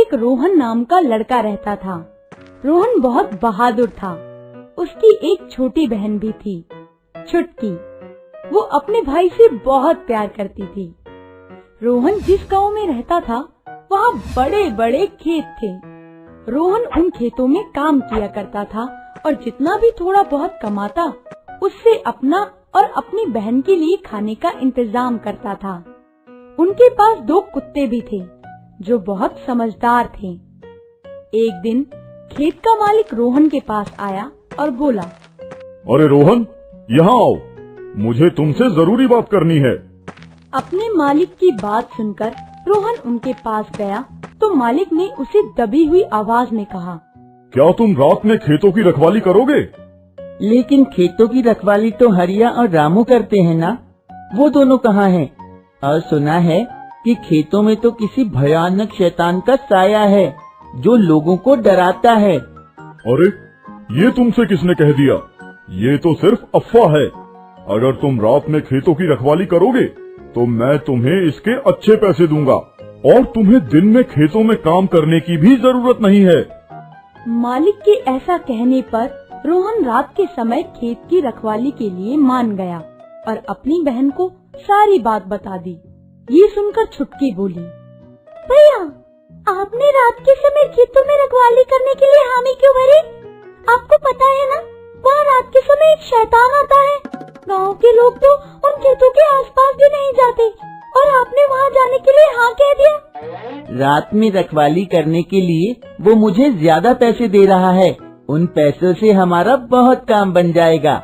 एक रोहन नाम का लड़का रहता था। रोहन बहुत बहादुर था। उसकी एक छोटी बहन भी थी, छुटकी। वो अपने भाई से बहुत प्यार करती थी। रोहन जिस गांव में रहता था वहाँ बड़े बड़े खेत थे। रोहन उन खेतों में काम किया करता था और जितना भी थोड़ा बहुत कमाता उससे अपना और अपनी बहन के लिए खाने का इंतजाम करता था। उनके पास 2 कुत्ते भी थे जो बहुत समझदार थे। एक दिन खेत का मालिक रोहन के पास आया और बोला, अरे रोहन, यहाँ आओ, मुझे तुमसे जरूरी बात करनी है। अपने मालिक की बात सुनकर रोहन उनके पास गया तो मालिक ने उसे दबी हुई आवाज में कहा, क्या तुम रात में खेतों की रखवाली करोगे? लेकिन खेतों की रखवाली तो हरिया और रामू करते हैं ना, वो दोनों कहाँ हैं? और सुना है कि खेतों में तो किसी भयानक शैतान का साया है जो लोगों को डराता है। अरे ये तुमसे किसने कह दिया? ये तो सिर्फ अफवाह है। अगर तुम रात में खेतों की रखवाली करोगे तो मैं तुम्हें इसके अच्छे पैसे दूंगा और तुम्हें दिन में खेतों में काम करने की भी जरूरत नहीं है। मालिक के ऐसा कहने पर रोहन रात के समय खेत की रखवाली के लिए मान गया और अपनी बहन को सारी बात बता दी। ये सुनकर छुटकी बोली, भैया, आपने रात के समय खेतों में रखवाली करने के लिए हामी क्यों भरी? आपको पता है ना, वहाँ रात के समय एक शैतान आता है। गांव के लोग तो उन खेतों के आसपास भी नहीं जाते और आपने वहाँ जाने के लिए हाँ कह दिया। रात में रखवाली करने के लिए वो मुझे ज्यादा पैसे दे रहा है। उन पैसों से हमारा बहुत काम बन जाएगा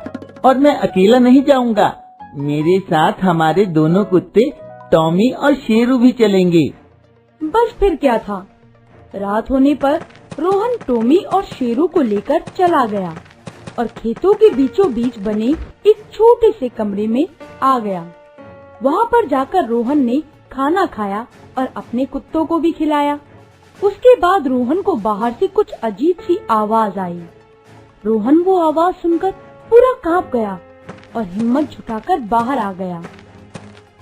और मैं अकेला नहीं जाऊंगा। मेरे साथ हमारे दोनों कुत्ते टॉमी और शेरू भी चलेंगे। बस फिर क्या था, रात होने पर रोहन टॉमी और शेरू को लेकर चला गया और खेतों के बीचों बीच बने एक छोटे से कमरे में आ गया। वहाँ पर जाकर रोहन ने खाना खाया और अपने कुत्तों को भी खिलाया। उसके बाद रोहन को बाहर से कुछ अजीब सी आवाज आई। रोहन वो आवाज सुनकर पूरा कांप गया और हिम्मत जुटाकर बाहर आ गया।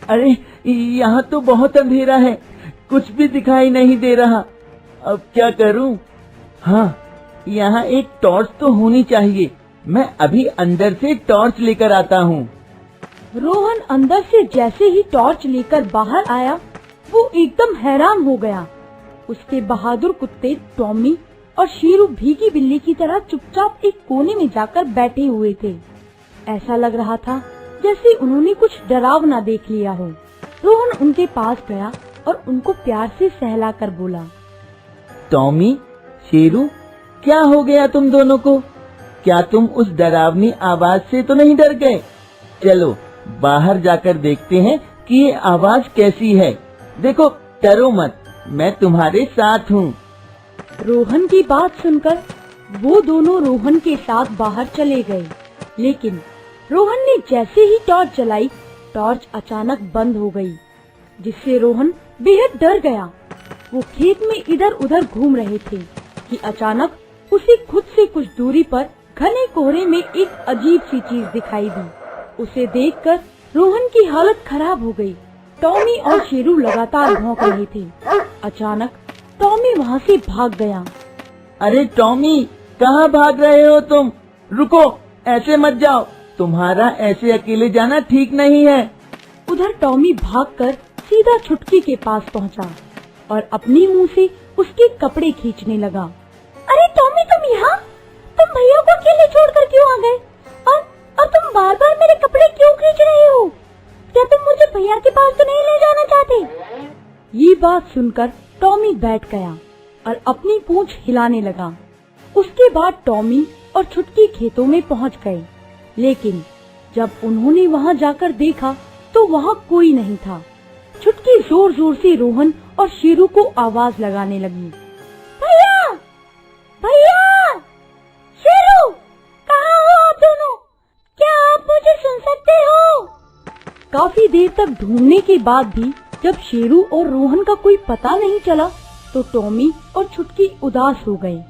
अरे यहाँ तो बहुत अंधेरा है, कुछ भी दिखाई नहीं दे रहा। अब क्या करूँ? हाँ, यहाँ एक टॉर्च तो होनी चाहिए। मैं अभी अंदर से टॉर्च लेकर आता हूँ। रोहन अंदर से जैसे ही टॉर्च लेकर बाहर आया, वो एकदम हैरान हो गया। उसके बहादुर कुत्ते टॉमी और शेरू भीगी बिल्ली की तरह चुपचाप एक कोने में जाकर बैठे हुए थे। ऐसा लग रहा था जैसे उन्होंने कुछ डरावना देख लिया हो। रोहन उनके पास गया और उनको प्यार से सहलाकर बोला, टॉमी, शेरू, क्या हो गया तुम दोनों को? क्या तुम उस डरावनी आवाज से तो नहीं डर गए? चलो बाहर जाकर देखते हैं कि ये आवाज कैसी है। देखो, डरो मत, मैं तुम्हारे साथ हूँ। रोहन की बात सुनकर वो दोनों रोहन के साथ बाहर चले गए। लेकिन रोहन ने जैसे ही टॉर्च जलाई, टॉर्च अचानक बंद हो गई, जिससे रोहन बेहद डर गया। वो खेत में इधर उधर घूम रहे थे कि अचानक उसे खुद से कुछ दूरी पर घने कोहरे में एक अजीब सी चीज दिखाई दी। उसे देखकर रोहन की हालत खराब हो गई। टॉमी और शेरू लगातार भौंक रहे थे। अचानक टॉमी वहाँ से भाग गया। अरे टॉमी, कहाँ भाग रहे हो तुम? रुको, ऐसे मत जाओ, तुम्हारा ऐसे अकेले जाना ठीक नहीं है। उधर टॉमी भागकर सीधा छुटकी के पास पहुँचा और अपने मुंह से उसके कपड़े खींचने लगा। अरे टॉमी, तुम यहाँ? तुम भैया को अकेले छोड़कर क्यों आ गए? और तुम बार बार मेरे कपड़े क्यों खींच रहे हो? क्या तुम मुझे भैया के पास तो नहीं ले जाना चाहते? ये बात सुनकर टॉमी बैठ गया और अपनी पूंछ हिलाने लगा। उसके बाद टॉमी और छुटकी खेतों में पहुंच गए। लेकिन जब उन्होंने वहां जाकर देखा तो वहां कोई नहीं था। छुटकी जोर जोर से रोहन और शेरू को आवाज लगाने लगी, भैया, भैया, शेरू, कहाँ हो आप दोनों? क्या आप मुझे सुन सकते हो? काफी देर तक ढूंढने के बाद भी जब शेरू और रोहन का कोई पता नहीं चला तो टॉमी और छुटकी उदास हो गए।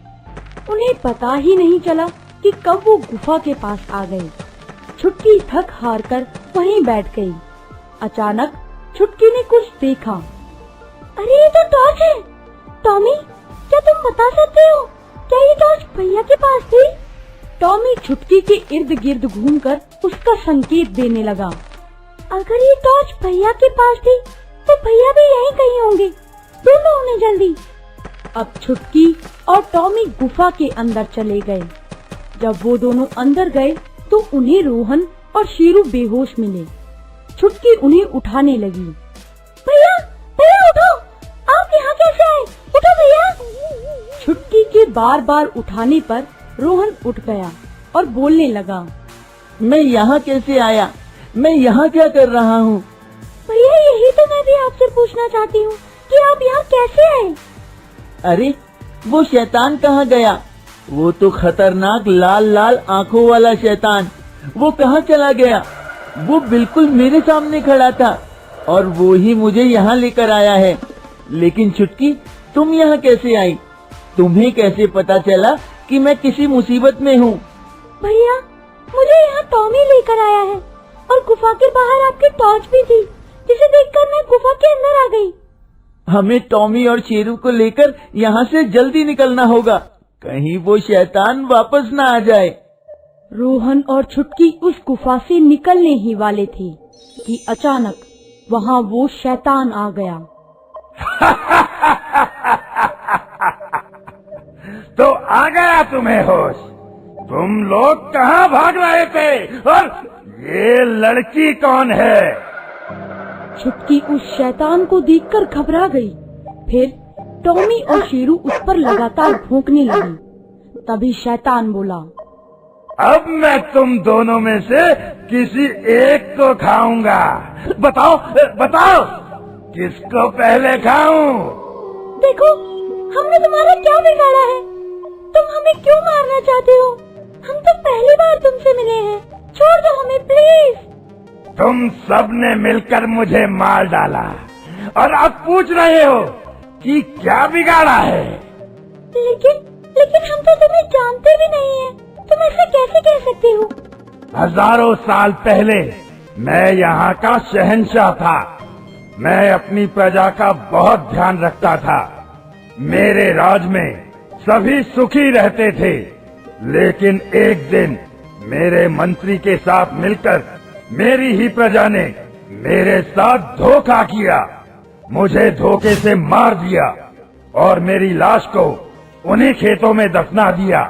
उन्हें पता ही नहीं चला कि कब वो गुफा के पास आ गए। छुटकी थक हार कर वहीं बैठ गई। अचानक छुटकी ने कुछ देखा। अरे ये तो टॉर्च है। टॉमी, क्या तुम बता सकते हो क्या ये टॉर्च भैया के पास थी? टॉमी छुटकी के इर्द गिर्द घूमकर उसका संकेत देने लगा। अगर ये टॉर्च भैया के पास थी तो भैया भी यहीं कहीं होंगे, ढूंढो उन्हें जल्दी। अब छुटकी और टॉमी गुफा के अंदर चले गए। जब वो दोनों अंदर गए तो उन्हें रोहन और शेरू बेहोश मिले। छुटकी उन्हें उठाने लगी। भैया भैया उठो, आप यहाँ कैसे आए? उठो भैया। छुटकी के बार बार उठाने पर रोहन उठ गया और बोलने लगा। मैं यहाँ कैसे आया? मैं यहाँ क्या कर रहा हूँ? भैया यही तो मैं भी आपसे पूछना चाहती हूँ कि आप यहाँ कैसे आए? अरे वो शैतान कहाँ गया? वो तो खतरनाक लाल लाल आंखों वाला शैतान, वो कहाँ चला गया? वो बिल्कुल मेरे सामने खड़ा था और वो ही मुझे यहाँ लेकर आया है। लेकिन छुटकी, तुम यहाँ कैसे आई? तुम्हें कैसे पता चला कि मैं किसी मुसीबत में हूँ? भैया मुझे यहाँ टॉमी लेकर आया है और गुफा के बाहर आपकी टॉर्च भी थी, जिसे देखकर मैं गुफा के अंदर आ गई। हमें टॉमी और शेरू को लेकर यहाँ से जल्दी निकलना होगा, कहीं वो शैतान वापस न आ जाए। रोहन और छुटकी उस गुफा से निकलने ही वाले थे कि अचानक वहाँ वो शैतान आ गया। तो आ गया तुम्हें होश? तुम लोग कहाँ भाग रहे थे और ये लड़की कौन है? छुटकी उस शैतान को देखकर घबरा गई। फिर टॉमी और शेरू उस पर लगातार भौंकने लगे। तभी शैतान बोला, अब मैं तुम दोनों में से किसी एक को खाऊंगा। बताओ बताओ, किसको पहले खाऊं? देखो हमने तुम्हारा क्या बिगाड़ा है? तुम हमें क्यों मारना चाहते हो? हम तो पहली बार तुमसे मिले हैं, छोड़ दो हमें प्लीज। तुम सब ने मिलकर मुझे मार डाला और अब पूछ रहे हो कि क्या बिगाड़ा है? लेकिन हम तो तुम्हें जानते भी नहीं हैं। तुम ऐसे कैसे कह सकते हो? हजारों साल पहले मैं यहाँ का शहंशाह था। मैं अपनी प्रजा का बहुत ध्यान रखता था। मेरे राज में सभी सुखी रहते थे। लेकिन एक दिन मेरे मंत्री के साथ मिलकर मेरी ही प्रजा ने मेरे साथ धोखा किया। मुझे धोखे से मार दिया और मेरी लाश को उन्हीं खेतों में दफना दिया।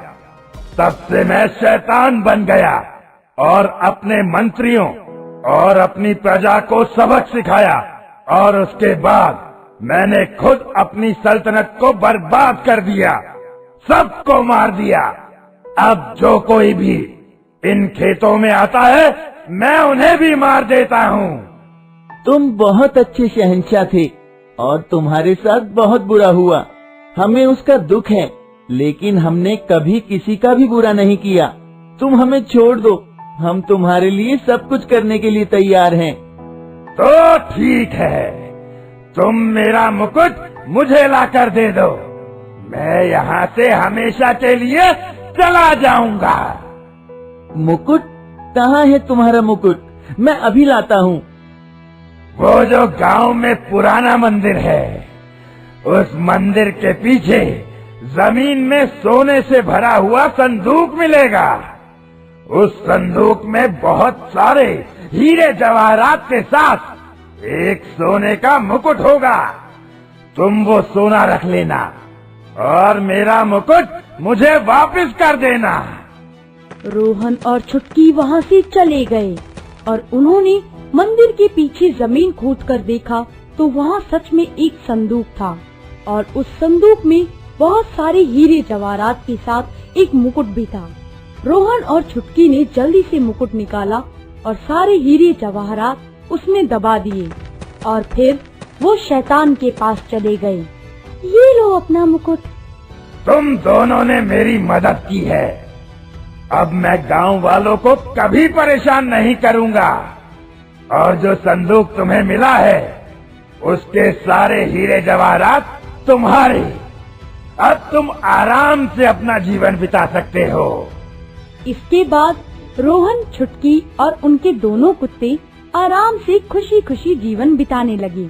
तब से मैं शैतान बन गया और अपने मंत्रियों और अपनी प्रजा को सबक सिखाया। और उसके बाद मैंने खुद अपनी सल्तनत को बर्बाद कर दिया, सबको मार दिया। अब जो कोई भी इन खेतों में आता है मैं उन्हें भी मार देता हूँ। तुम बहुत अच्छे शहंशाह थे और तुम्हारे साथ बहुत बुरा हुआ। हमें उसका दुख है, लेकिन हमने कभी किसी का भी बुरा नहीं किया। तुम हमें छोड़ दो, हम तुम्हारे लिए सब कुछ करने के लिए तैयार हैं। तो ठीक है, तुम मेरा मुकुट मुझे लाकर दे दो। मैं यहाँ से हमेशा के लिए चला जाऊंगा। मुकुट? कहाँ है तुम्हारा मुकुट? मैं अभी लाता हूँ। वो जो गांव में पुराना मंदिर है, उस मंदिर के पीछे जमीन में सोने से भरा हुआ संदूक मिलेगा। उस संदूक में बहुत सारे हीरे जवाहरात के साथ एक सोने का मुकुट होगा। तुम वो सोना रख लेना और मेरा मुकुट मुझे वापस कर देना। रोहन और छुटकी वहाँ से चले गए और उन्होंने मंदिर के पीछे जमीन खोदकर देखा तो वहाँ सच में एक संदूक था और उस संदूक में बहुत सारे हीरे जवाहरात के साथ एक मुकुट भी था। रोहन और छुटकी ने जल्दी से मुकुट निकाला और सारे हीरे जवाहरात उसमें दबा दिए और फिर वो शैतान के पास चले गए। ये लो अपना मुकुट। तुम दोनों ने मेरी मदद की है। अब मैं गांव वालों को कभी परेशान नहीं करूंगा। और जो संदूक तुम्हें मिला है उसके सारे हीरे जवाहरात तुम्हारे। अब तुम आराम से अपना जीवन बिता सकते हो। इसके बाद रोहन, छुटकी और उनके दोनों कुत्ते आराम से खुशी खुशी जीवन बिताने लगे।